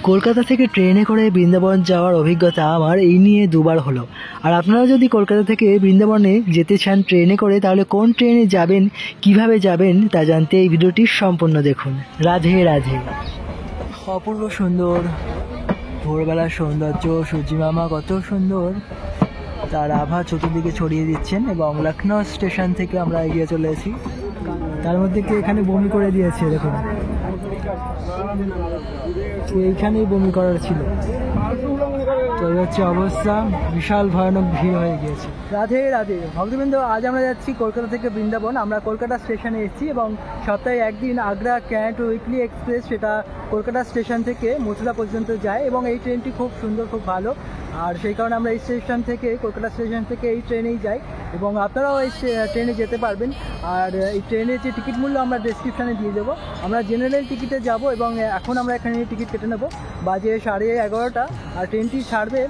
কলকাতা থেকে ট্রেনে করে বৃন্দাবন যাওয়ার অভিজ্ঞতা আমার এই নিয়ে দুবার হলো। আর আপনারা যদি কলকাতা থেকে বৃন্দাবনে যেতে চান ট্রেনে করে, তাহলে কোন ট্রেনে যাবেন, কিভাবে যাবেন তা জানতে এই ভিডিওটি সম্পূর্ণ দেখুন। রাধে রাধে। অপূর্ব সুন্দর ভোরবেলার সৌন্দর্য, সূর্যিমামা কত সুন্দর তার আভা চতুর্দিকে ছড়িয়ে দিচ্ছেন। এবং লখনৌ স্টেশন থেকে আমরা এগিয়ে চলে এসেছি। তার মধ্যে কে এখানে বমি করে দিয়েছে, দেখুন এইখানেই বমি করার ছিল। তো এই হচ্ছে অবস্থা, বিশাল ভয়ানক ভিড় হয়ে গিয়েছে। রাধে রাধে ভক্তবৃন্দ, আজ আমরা যাচ্ছি কলকাতা থেকে বৃন্দাবন। আমরা কলকাতা স্টেশনে এসেছি এবং সপ্তাহে একদিন আগ্রা ক্যান্ট উইকলি এক্সপ্রেস, সেটা কলকাতা স্টেশন থেকে মথুরা পর্যন্ত যায় এবং এই ট্রেনটি খুব সুন্দর, খুব ভালো। আর সেই কারণে আমরা এই স্টেশন থেকে, কলকাতা স্টেশন থেকে এই ট্রেনেই যাই এবং আপনারাও এই ট্রেনে যেতে পারবেন। আর এই ট্রেনের যে টিকিট মূল্য আমরা ডেসক্রিপশানে দিয়ে দেবো। আমরা জেনারেল টিকিটে যাব এবং এখন আমরা এখানে টিকিট কেটে নেব। বাজে 11:30 আর ট্রেনটি ছাড়বে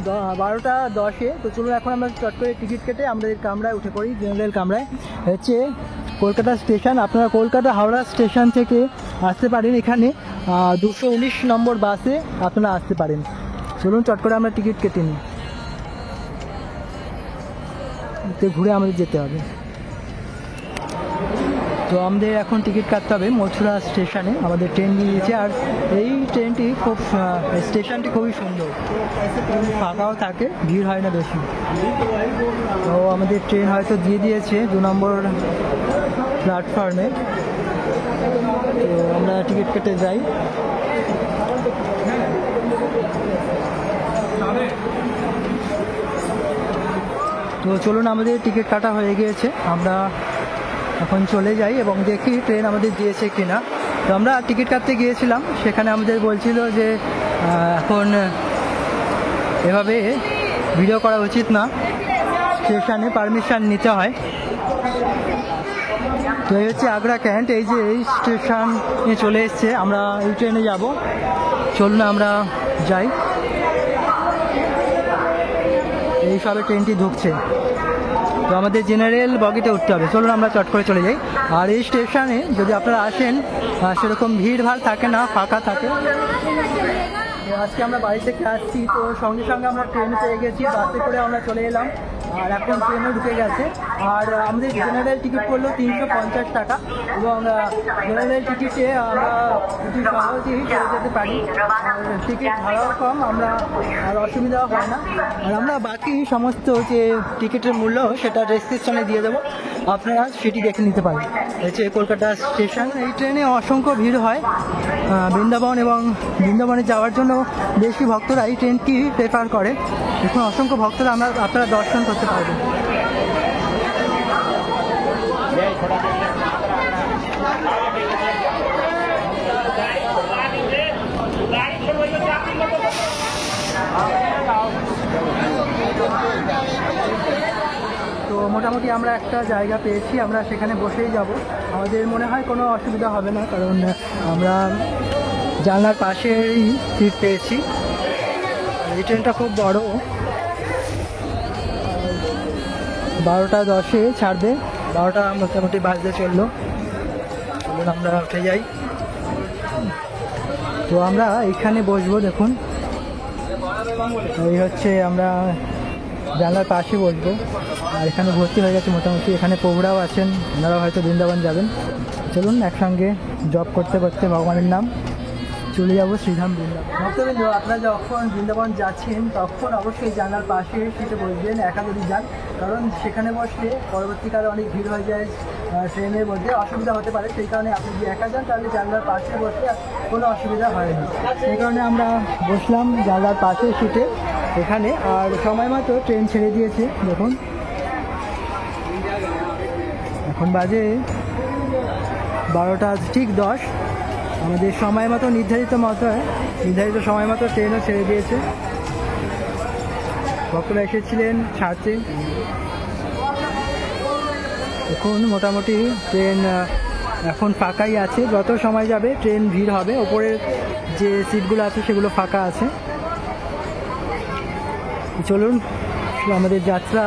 12:10-এ। তো চলুন এখন আমরা চট করে টিকিট কেটে আমাদের কামরায় উঠে পড়ি, জেনারেল কামরায়। হচ্ছে কলকাতা স্টেশন। আপনারা কলকাতা হাওড়া স্টেশন থেকে আসতে পারেন, এখানে 219 নম্বর বাসে আপনারা আসতে পারেন। চলুন চট করে আমরা টিকিট কেটে নিই, ঘুরে আমাদের যেতে হবে। তো আমাদের এখন টিকিট কাটতে হবে মথুরা স্টেশনে, আমাদের ট্রেন নিয়ে নিয়েছে। আর এই ট্রেনটি খুব, স্টেশনটি খুবই সুন্দর, ফাঁকাও থাকে, ভিড় হয় না বেশি। তো আমাদের ট্রেন হয়তো দিয়ে দিয়েছে 2 নম্বর প্ল্যাটফর্মে। তো আমরা টিকিট কেটে যাই। তো চলুন, আমাদের টিকিট কাটা হয়ে গিয়েছে, আমরা এখন চলে যাই এবং দেখি ট্রেন আমাদের দিয়েছে কিনা। তো আমরা টিকিট কাটতে গিয়েছিলাম, সেখানে আমাদের বলছিল যে এখন এভাবে ভিডিও করা উচিত না, স্টেশনে পারমিশন নিতে হয়। তো এই হচ্ছে আগ্রা ক্যান্ট, এই যে এই স্টেশনে চলে এসছে, আমরা এই ট্রেনে যাব। চলুন আমরা যাই। এই সবে ট্রেনটি ঢুকছে, তো আমাদের জেনারেল বগিতে উঠতে হবে। চলুন আমরা চট করে চলে যাই। আর এই স্টেশনে যদি আপনারা আসেন সেরকম ভিড় ভাড় থাকে না, ফাঁকা থাকে। আজকে আমরা বাড়ি থেকে আসছি, তো সঙ্গে সঙ্গে আমরা ট্রেনে পেয়ে গেছি, বাসে করে আমরা চলে এলাম। আর এখন ট্রেনে ঢুকে গেছে। আর আমাদের জেনারেল টিকিট করলো 350 টাকা এবং জেনারেল টিকিটে আমরা অতি সহজেই চলে যেতে পারি। টিকিট ভাড়াও কম, আমরা আর অসুবিধাও হয় না। আর আমরা বাকি সমস্ত যে টিকিটের মূল্য সেটা ডেসক্রিপশনে দিয়ে দেবো, আপনারা সেটি দেখে নিতে পারেন। হচ্ছে কলকাতা স্টেশন। এই ট্রেনে অসংখ্য ভিড় হয় বৃন্দাবন, এবং বৃন্দাবনে যাওয়ার জন্য বেশি ভক্তরা এই ট্রেনটি প্রেফার করে। এখন অসংখ্য ভক্তরা আপনারা দর্শন করতে পারবেন। তো মোটামুটি আমরা একটা জায়গা পেয়েছি, আমরা সেখানে বসেই যাব। আমাদের মনে হয় কোনো অসুবিধা হবে না, কারণ আমরা জানলার পাশেই সিট পেয়েছি। এই ট্রেনটা খুব বড়, 12:10-এ ছাড়বে, 12টা মোটামুটি বাজতে চললো। চলুন আমরা উঠে যাই। তো আমরা এখানে বসবো, দেখুন এই হচ্ছে আমরা জানলার পাশে বসবো। আর এখানে ভর্তি হয়ে গেছে মোটামুটি, এখানে প্রভুরাও আছেন, ওনারাও হয়তো বৃন্দাবন যাবেন। চলুন একসঙ্গে জব করতে করতে ভগবানের নাম চলে যাবো শ্রীধাম বৃন্দাবন। ভক্তবৃন্দ, আপনারা যখন বৃন্দাবন যাচ্ছেন তখন অবশ্যই জানলার পাশে সিটে বসবেন, একা যদি যান, কারণ সেখানে বসলে পরবর্তীকালে অনেক ভিড় হয়ে যায়, ট্রেনের মধ্যে অসুবিধা হতে পারে। সেই কারণে আপনি যদি একা যান তাহলে জানলার পাশে বসলে কোনো অসুবিধা হয় না। সেই কারণে আমরা বসলাম জানলার পাশে সিটে এখানে। আর সময় মতো ট্রেন ছেড়ে দিয়েছে, দেখুন এখন বাজে 12টা ঠিক 10। আমাদের সময় মতো নির্ধারিত সময় মতো ট্রেনও ছেড়ে দিয়েছে। ভক্তরা এসেছিলেন ছাড়তে। এখন মোটামুটি ট্রেন এখন ফাঁকাই আছে, যত সময় যাবে ট্রেন ভিড় হবে। ওপরের যে সিটগুলো আছে সেগুলো ফাঁকা আছে। চলুন আমাদের যাত্রা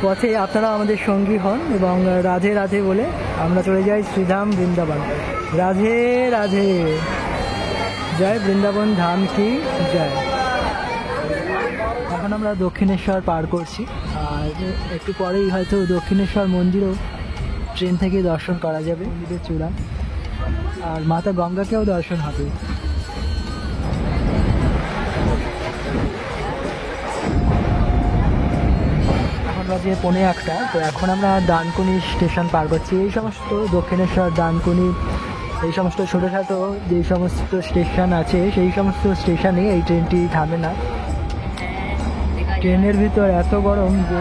পথে আপনারা আমাদের সঙ্গী হন এবং রাধে রাধে বলে আমরা চলে যাই শ্রীধাম বৃন্দাবন। রাধে রাধে। জয় বৃন্দাবন ধাম কি জয়। এখন আমরা দক্ষিণেশ্বর পার করছি, আর একটু পরেই হয়তো দক্ষিণেশ্বর মন্দিরও ট্রেন থেকে দর্শন করা যাবে, মন্দিরের চূড়া, আর মাতা গঙ্গাকেও দর্শন হবে। এখন বাজে 1:45, তো এখন আমরা ডানকুনি স্টেশন পার করছি। এই সমস্ত দক্ষিণেশ্বর, ডানকুনি, এই সমস্ত ছোটোখাটো যে সমস্ত স্টেশন আছে সেই সমস্ত স্টেশনে এই ট্রেনটি থামে না। ট্রেনের ভিতর এত গরম যে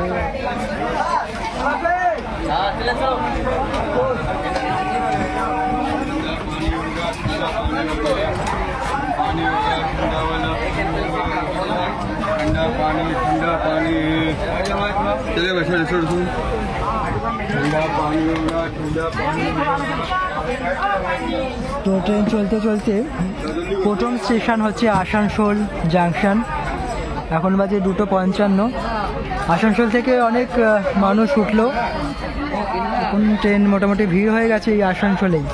তো ট্রেন চলতে চলতে প্রথম স্টেশন হচ্ছে আসানসোল জাংশন। এখন বাজে 2:55। আসানসোল থেকে অনেক মানুষ উঠলো, এখন ট্রেন মোটামুটি ভিড় হয়ে গেছে এই আসানসোলেই।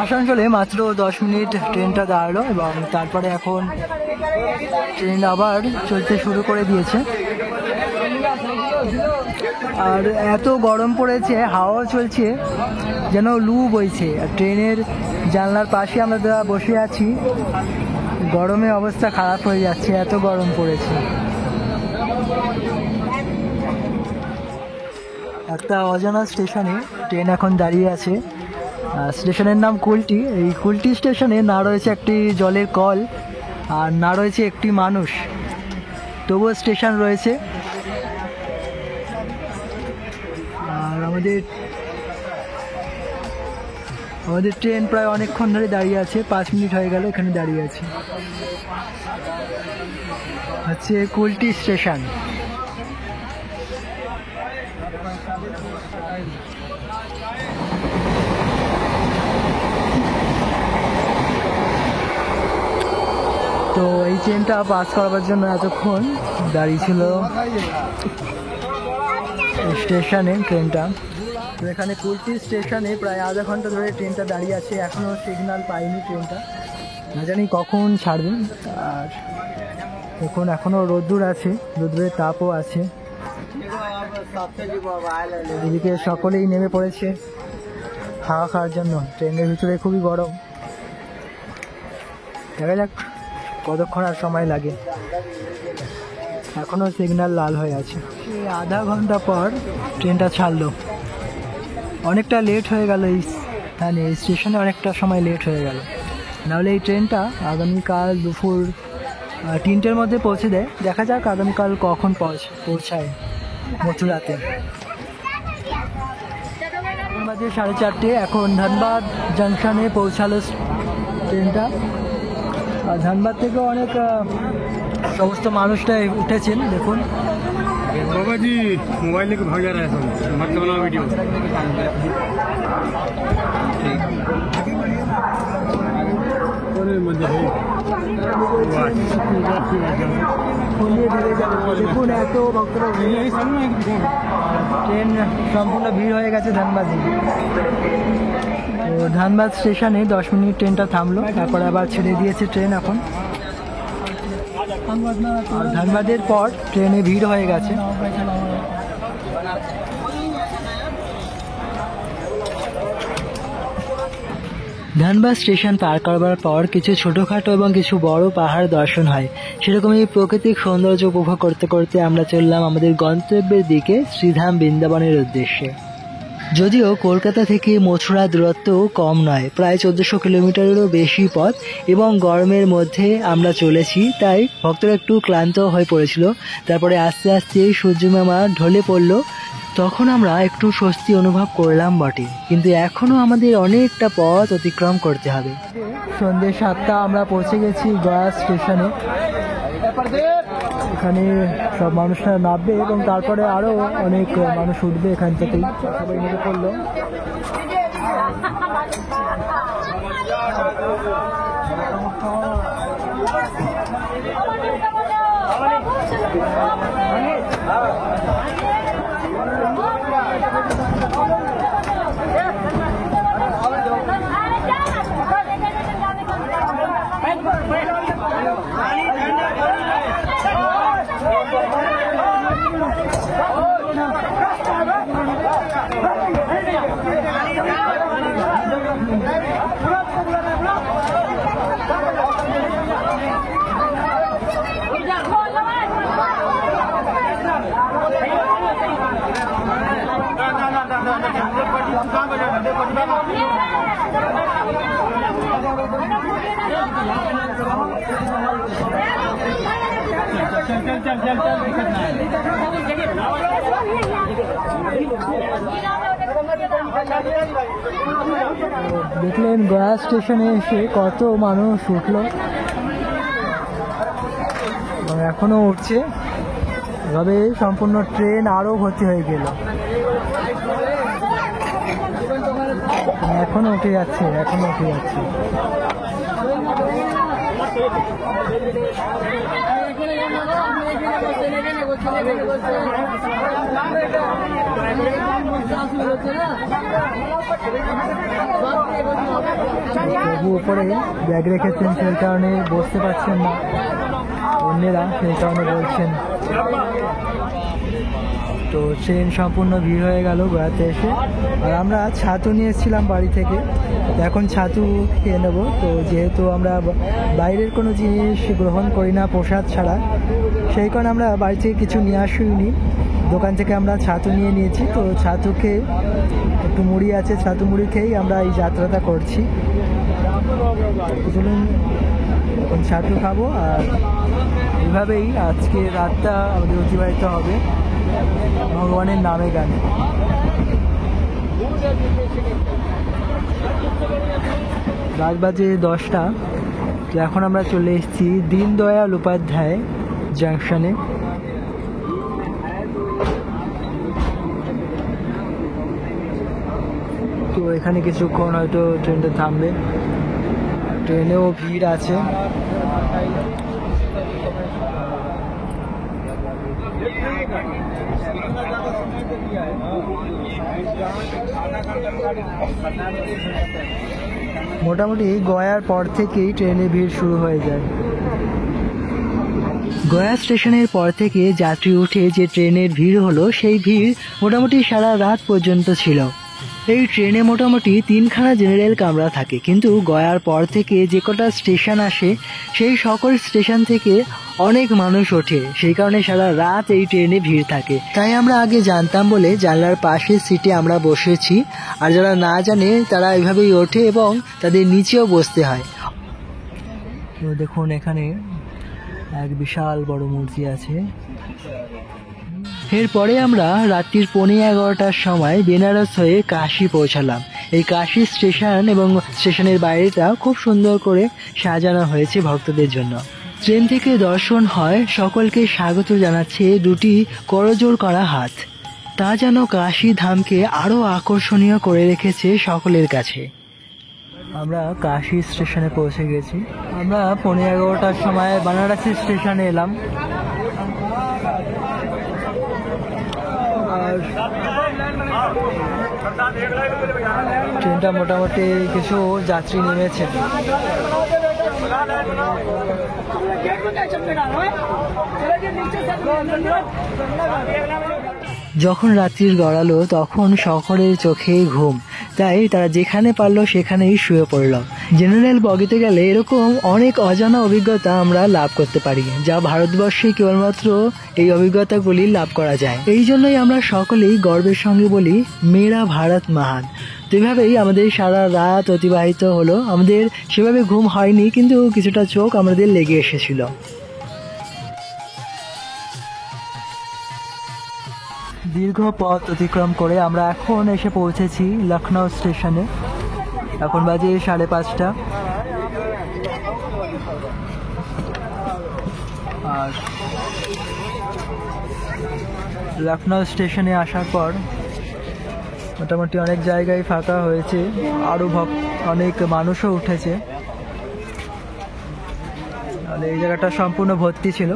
আসানসোলে মাত্র 10 মিনিট ট্রেনটা দাঁড়ালো এবং তারপরে এখন ট্রেন আবার চলতে শুরু করে দিয়েছে। আর এত গরম পড়েছে, হাওয়া চলছে, যেন লু বইছে। আর ট্রেনের জানলার পাশে আমরা বসে আছি, গরমে অবস্থা খারাপ হয়ে যাচ্ছে, এত গরম পড়েছে। একটা অজানা স্টেশনে ট্রেন এখন দাঁড়িয়ে আছে। স্টেশনের নাম কুলটি। এই কুলটি স্টেশনে না রয়েছে একটি জলের কল, আর না রয়েছে একটি মানুষ, তবুও স্টেশন রয়েছে। আর আমাদের ট্রেন প্রায় অনেকক্ষণ ধরে দাঁড়িয়ে আছে, 5 মিনিট হয়ে গেল এখানে দাঁড়িয়ে আছে। হচ্ছে কুলটি স্টেশন। তো এই ট্রেনটা পাস করাবার জন্য এতক্ষণ দাঁড়িয়ে ছিল স্টেশনে ট্রেনটা। তো এখানে কুলটি স্টেশনে প্রায় আধা ঘন্টা ধরে ট্রেনটা দাঁড়িয়ে আছে, এখনও সিগন্যাল পাইনি ট্রেনটা, না জানি কখন ছাড়বেন। আর এখন এখনও রোদ্দুর আছে, রোদ্দুরের তাপও আছে। এদিকে সকলেই নেমে পড়েছে হাওয়া খাওয়ার জন্য। ট্রেনের ভিতরে খুবই গরম, দেখা যাক কতক্ষণ আর সময় লাগে। এখনও সিগন্যাল লাল হয়ে আছে। আধা ঘন্টা পর ট্রেনটা ছাড়লো, অনেকটা লেট হয়ে গেল। এই স্টেশনে অনেকটা সময় লেট হয়ে গেল, নাহলে এই ট্রেনটা আগামীকাল দুপুর 3টের মধ্যে পৌঁছে দেয়। দেখা যাক আগামীকাল কখন পৌঁছায় মথুরাতে। বাজে 4:30। এখন ধানবাদ জাংশনে পৌঁছালো ট্রেনটা। আর ধানবাদ থেকে অনেক সমস্ত মানুষটাই উঠেছেন, দেখুন। बाबाजी मोबाइल लेके भाग जा रहा है, सब मत बनाओ वीडियो। দেখুন এত ভক্তরা, ট্রেন সম্পূর্ণ ভিড় হয়ে গেছে ধানবাদে। তো ধানবাদ স্টেশনে 10 মিনিট ট্রেনটা থামলো, তারপরে আবার ছেড়ে দিয়েছে ট্রেন এখন। আর ধানবাদের পর ট্রেনে ভিড় হয়ে গেছে। ধানবাদ স্টেশন পার করবার পর কিছু ছোটোখাটো এবং কিছু বড় পাহাড় দর্শন হয়। সেরকমই প্রাকৃতিক সৌন্দর্য উপভোগ করতে করতে আমরা চললাম আমাদের গন্তব্যের দিকে, শ্রীধাম বৃন্দাবনের উদ্দেশ্যে। যদিও কলকাতা থেকে মথুরা দূরত্ব কম নয়, প্রায় 1400 কিলোমিটারেরও বেশি পথ, এবং গরমের মধ্যে আমরা চলেছি, তাই ভক্তরা একটু ক্লান্ত হয়ে পড়েছিল। তারপরে আস্তে আস্তে সূর্যমামা ঢলে পড়ল, তখন আমরা একটু স্বস্তি অনুভব করলাম বটে, কিন্তু এখনও আমাদের অনেকটা পথ অতিক্রম করতে হবে। সন্ধ্যে 7টা আমরা পৌঁছে গেছি গয়া স্টেশনে। এখানে সব মানুষরা নামবে এবং তারপরে আরও অনেক মানুষ উঠবে এখান থেকেই, সবাই নেমে পড়লো। দেখলেন গয়া স্টেশনে এসে কত মানুষ উঠলো এবং এখনো উঠছে। এভাবে সম্পূর্ণ ট্রেন আরো ভর্তি হয়ে গেল, এখনো উঠে যাচ্ছে, এখনো উঠে যাচ্ছে। প্রভু উপরে ব্যাগ রেখেছেন, সেই কারণে বসতে পারছেন না অন্যেরা, সেই কারণে বলছেন। তো ট্রেন সম্পূর্ণ ভিড় হয়ে গেল গয়াতে এসে। আর আমরা ছাতু নিয়ে এসেছিলাম বাড়ি থেকে, তো এখন ছাতু খেয়ে নেবো। তো যেহেতু আমরা বাইরের কোনো জিনিস গ্রহণ করি না প্রসাদ ছাড়া, সেই কারণে আমরা বাড়ি থেকে কিছু নিয়ে আসিনি, দোকান থেকে আমরা ছাতু নিয়ে নিয়েছি। তো ছাতু খেয়ে, একটু মুড়ি আছে, ছাতু মুড়ি খেয়েই আমরা এই যাত্রাটা করছি। চলুন এখন ছাতু খাবো, আর এভাবেই আজকে রাতটা আমাদের অতিবাহিত হবে ভগবানের নামে গানে। রাত বাজে 10টা। তো এখন আমরা চলে এসেছি দীনদয়াল উপাধ্যায় জাংশনে। তো এখানে কিছুক্ষণ হয়তো ট্রেনটা থামবে, ট্রেনেও ভিড় আছে। মোটামুটি গয়ার পর থেকেই ট্রেনে ভিড় শুরু হয়ে যায়। গয়া স্টেশনের পর থেকে যাত্রী উঠে যে ট্রেনের ভিড় হলো, সেই ভিড় মোটামুটি সারা রাত পর্যন্ত ছিল। এই ট্রেনে মোটামুটি 3খানা জেনারেল কামরা থাকে, কিন্তু গয়ার পর থেকে যে কটা স্টেশন আসে সেই সকল স্টেশন থেকে অনেক মানুষ ওঠে, সেই কারণে সারা রাত এই ট্রেনে ভিড় থাকে। তাই আমরা আগে জানতাম বলে জানলার পাশের সিটে আমরা বসেছি, আর যারা না জানে তারা এইভাবেই ওঠে এবং তাদের নিচেও বসতে হয়। তো দেখুন এখানে এক বিশাল বড় মূর্তি আছে। এরপরে আমরা রাত্রির 11:15টার সময় বেনারস হয়ে কাশী পৌঁছালাম। এই কাশী স্টেশন এবং স্টেশনের বাইরেটা খুব সুন্দর করে সাজানো হয়েছে ভক্তদের জন্য। ট্রেন থেকে দর্শন হয়, সকলকে স্বাগত জানাচ্ছে দুটি করজোড় করা হাত। তা যেন কাশী ধামকে আরো আকর্ষণীয় করে রেখেছে সকলের কাছে। আমরা কাশী স্টেশনে পৌঁছে গেছি। আমরা 11:15টার সময় বানারসি স্টেশনে এলাম। আর ট্রেনটা মোটামুটি কিছু যাত্রী নেমেছে। যখন রাত্রির গড়ালো তখন সকলের চোখে ঘুম, তাই তারা যেখানে পারলো সেখানেই শুয়ে পড়ল। জেনারেল বগিতে গেলে এরকম অনেক অজানা অভিজ্ঞতা আমরা লাভ করতে পারি, যা ভারতবর্ষে কেবলমাত্র এই অভিজ্ঞতাগুলি লাভ করা যায়। এই জন্যই আমরা সকলেই গর্বের সঙ্গে বলি, মেরা ভারত মহান। তো এভাবেই আমাদের সারা রাত অতিবাহিত হলো। আমাদের সেভাবে ঘুম হয়নি, কিন্তু কিছুটা চোখ আমাদের লেগে এসেছিল। দীর্ঘ পথ অতিক্রম করে আমরা এখন এসে পৌঁছেছি লখনউ স্টেশনে। এখন বাজে 5:30। আর লখনউ স্টেশনে আসার পর মোটামুটি অনেক জায়গায় ফাঁকা হয়েছে, আরও অনেক মানুষও উঠেছে। এই জায়গাটা সম্পূর্ণ ভর্তি ছিল।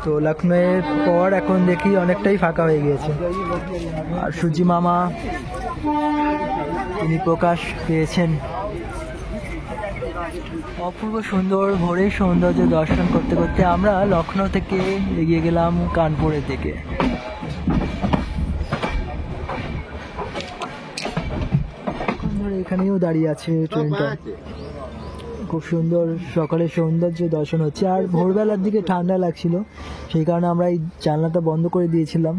তো লখনউয়ের পর এখন দেখি অনেকটাই ফাঁকা হয়ে গিয়েছে। আর সুজি মামা তিনি প্রকাশ পেয়েছেন। অপূর্ব সুন্দর ভোরের সৌন্দর্য দর্শন করতে করতে আমরা লখনউ থেকে এগিয়ে গেলাম কানপুরের দিকে। এখানেও দাঁড়িয়ে আছে ট্রেনটা, খুব সুন্দর সকালের সৌন্দর্য দর্শন হচ্ছে। আর ভোরবেলার দিকে ঠান্ডা লাগছিল, সেই কারণে আমরা এই জানলাটা বন্ধ করে দিয়েছিলাম।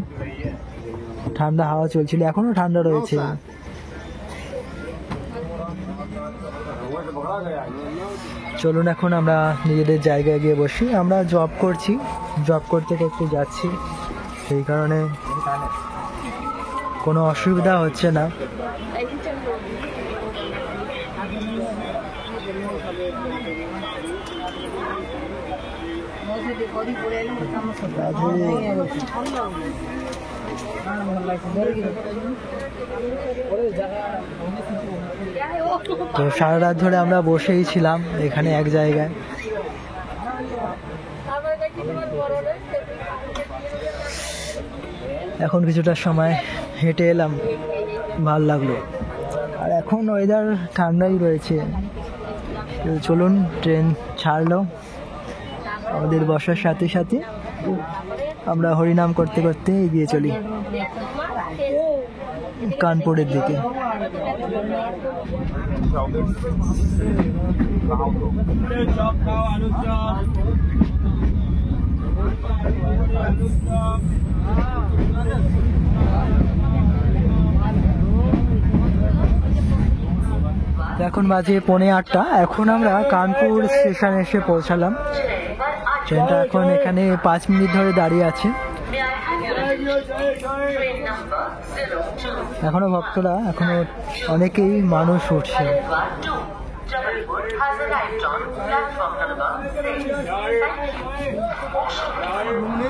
ঠান্ডা হাওয়া চলছিল, এখনো ঠান্ডা রয়েছে। চলুন এখন আমরা নিজেদের জায়গায় গিয়ে বসি। আমরা জব করছি, জব করতে করতে যাচ্ছি, সেই কারণে কোনো অসুবিধা হচ্ছে না। তো সারা রাত ধরে আমরা বসেই ছিলাম এখানে এক জায়গায়। এখন কিছুটা সময় হেঁটে এলাম, ভাল লাগলো। আর এখন ওয়েদার ঠান্ডাই রয়েছে। তো চলুন, ট্রেন ছাড়লো আমাদের বসার সাথে সাথে আমরা হরিনাম করতে করতে এগিয়ে চলি কানপুরের দিকে। এখন বাজে 8:45। এখন আমরা কানপুর স্টেশনে এসে পৌঁছালাম। ট্রেনটা এখন এখানে 5 মিনিট ধরে দাঁড়িয়ে আছে। এখনো ভক্তরা, এখনো অনেকেই মানুষ উঠছে।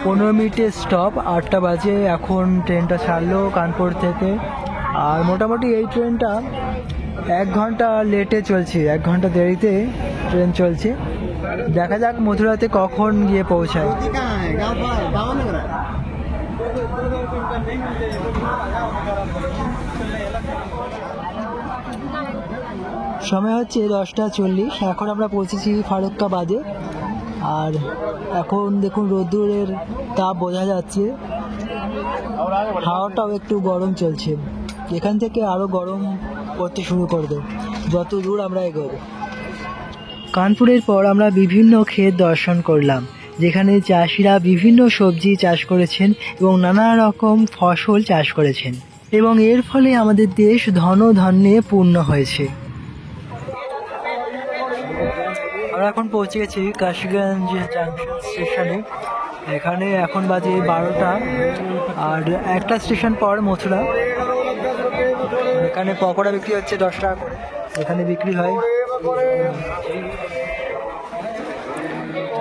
15 মিনিটের স্টপ, 8টা বাজে। এখন ট্রেনটা ছাড়লো কানপুর থেকে। আর মোটামুটি এই ট্রেনটা 1 ঘন্টা লেটে চলছে, 1 ঘন্টা দেরিতে ট্রেন চলছে। দেখা যাক মথুরাতে কখন গিয়ে পৌঁছায়। সময় হচ্ছে 10:40। এখন আমরা পৌঁছেছি ফারুক্কাবাদে। আর এখন দেখুন রোদ্দুরের তাপ বোঝা যাচ্ছে, হাওয়াটাও একটু গরম চলছে। এখান থেকে আরো গরম করতে শুরু করবে যত দূর আমরা এগোবো। কানপুরের পর আমরা বিভিন্ন ক্ষেত দর্শন করলাম, যেখানে চাষিরা বিভিন্ন সবজি চাষ করেছেন এবং নানা রকম ফসল চাষ করেছেন, এবং এর ফলে আমাদের দেশ ধনে পূর্ণ হয়েছে। আমরা এখন পৌঁছে গেছি কাশীগঞ্জ জাংশন স্টেশনে। এখানে এখন বাজে 12টা, আর একটা স্টেশন পর মথুরা। এখানে পকোড়া বিক্রি হচ্ছে 10 টাকা করে, এখানে বিক্রি হয়।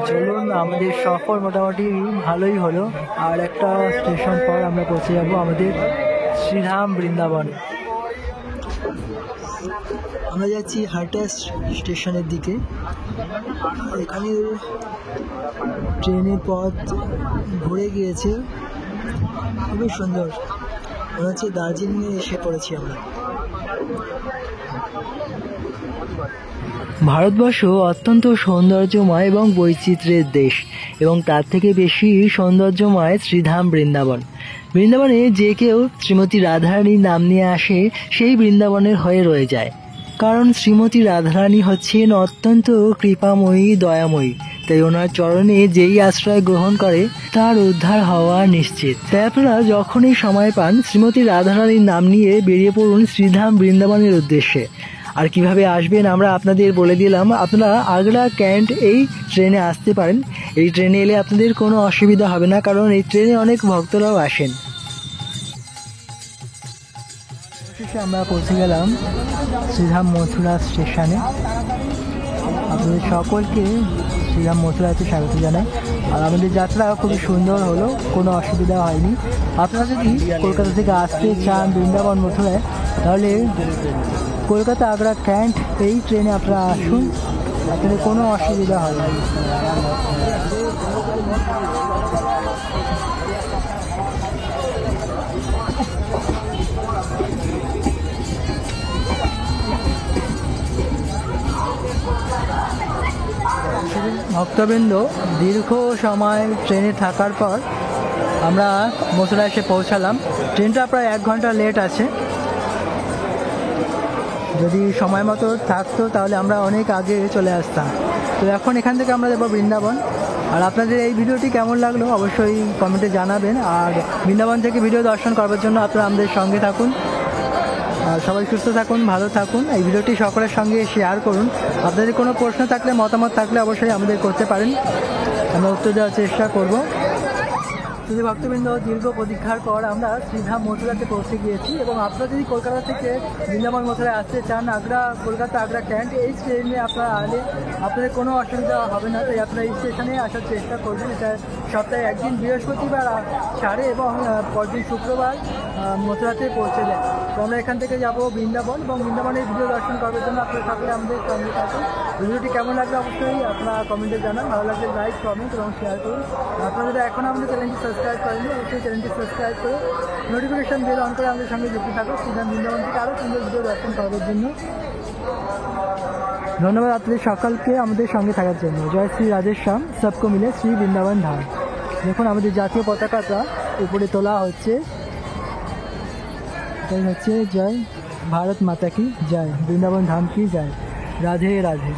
চলুন, আমাদের সফর মোটামুটি ভালোই হলো। আর একটা স্টেশন পর আমরা পৌঁছে যাব আমাদের শ্রীধাম বৃন্দাবন। আমরা যাচ্ছি হার্টাস স্টেশনের দিকে। এখানে ট্রেনের পথ ঘুরে গিয়েছে, খুবই সুন্দর, মনে হচ্ছে দার্জিলিংয়ে এসে পড়েছি আমরা। ভারতবর্ষ অত্যন্ত সৌন্দর্যময় এবং বৈচিত্র্যের দেশ, এবং তার থেকে বেশি সৌন্দর্যময় শ্রীধাম বৃন্দাবন। বৃন্দাবনে যে কেউ শ্রীমতী রাধারানীর নাম নিয়ে আসে, সেই বৃন্দাবনের হয়ে রয়ে যায়। কারণ শ্রীমতী রাধারানী হচ্ছেন অত্যন্ত কৃপাময়ী, দয়াময়ী। তাই ওনার চরণে যেই আশ্রয় গ্রহণ করে তার উদ্ধার হওয়া নিশ্চিত। তাই আপনারা যখনই সময় পান শ্রীমতী রাধারানীর নাম নিয়ে বেরিয়ে পড়ুন শ্রীধাম বৃন্দাবনের উদ্দেশ্যে। আর কিভাবে আসবেন আমরা আপনাদের বলে দিলাম। আপনারা আগ্রা ক্যান্ট এই ট্রেনে আসতে পারেন। এই ট্রেনে এলে আপনাদের কোনো অসুবিধা হবে না, কারণ এই ট্রেনে অনেক ভক্তরাও আসেন। আমরা পৌঁছে গেলাম শ্রীধাম মথুরা স্টেশনে। আপনাদের সকলকে শ্রীধাম মথুরাতে স্বাগত জানাই। আর আমাদের যাত্রা খুবই সুন্দর হলো, কোনো অসুবিধা হয়নি। আপনারা যদি কলকাতা থেকে আসতে চান বৃন্দাবন মথুরায়, তাহলে কলকাতা আগ্রা ক্যান্ট এই ট্রেনে আপনারা আসুন, আপনাদের কোনো অসুবিধা হয় না। ভক্তবৃন্দ, দীর্ঘ সময় ট্রেনে থাকার পর আমরা মথুরা এসে পৌঁছালাম। ট্রেনটা প্রায় 1 ঘন্টা লেট আছে। যদি সময় মতো থাকতো তাহলে আমরা অনেক আগে চলে আসতাম। তো এখন এখান থেকে আমরা যাবো বৃন্দাবন। আর আপনাদের এই ভিডিওটি কেমন লাগলো অবশ্যই কমেন্টে জানাবেন। আর বৃন্দাবন থেকে ভিডিও দর্শন করার জন্য আপনারা আমাদের সঙ্গে থাকুন। আর সবাই সুস্থ থাকুন, ভালো থাকুন। এই ভিডিওটি সকলের সঙ্গে শেয়ার করুন। আপনাদের কোনো প্রশ্ন থাকলে, মতামত থাকলে অবশ্যই আমাদের করতে পারেন, আমরা উত্তর দেওয়ার চেষ্টা করব। শুধু ভক্তবৃন্দ, দীর্ঘ প্রতীক্ষার পর আমরা সিধা মথুরাতে পৌঁছে গিয়েছি এবং আপনারা যদি কলকাতা থেকে বৃন্দাবন মথুরায় আসতে চান, কলকাতা আগ্রা ক্যান্ট, এই ট্রেনে আপনারা আলে আপনাদের কোনো অসুবিধা হবে না। তাই আপনারা এই স্টেশনে আসার চেষ্টা করবেন। এটা সপ্তাহে একদিন বৃহস্পতিবার ছাড়ে এবং পরদিন শুক্রবার মথুরাতে পৌঁছে দেয়। তো আমরা এখান থেকে যাব বৃন্দাবন এবং বৃন্দাবনের ভিডিও দর্শন করার জন্য আপনারা সকলে আমাদের সঙ্গে থাকুন। ভিডিওটি কেমন লাগবে অবশ্যই আপনারা কমেন্টে জানান। ভালো লাগলে লাইক, কমেন্ট এবং শেয়ার করুন। আপনারা যদি এখন আমাদের চ্যানেলটি সাবস্ক্রাইব করেননি, অবশ্যই চ্যানেলটি সাবস্ক্রাইব করে নোটিফিকেশন বেল অন করে আমাদের সঙ্গে যুক্ত থাকুন সিধা বৃন্দাবন থেকে আরও সুন্দর ভিডিও দর্শন করার জন্য। ধন্যবাদ আপনাদের সকলকে আমাদের সঙ্গে থাকার জন্য। জয় শ্রী রাধেশ্যাম, সবকো মিলে শ্রী বৃন্দাবন ধাম। দেখুন আমাদের জাতীয় পতাকাটা উপরে তোলা হচ্ছে, এটাই হচ্ছে জয় ভারত মাতা কি জয়, বৃন্দাবন ধাম কি জয়, রাধে রাধে।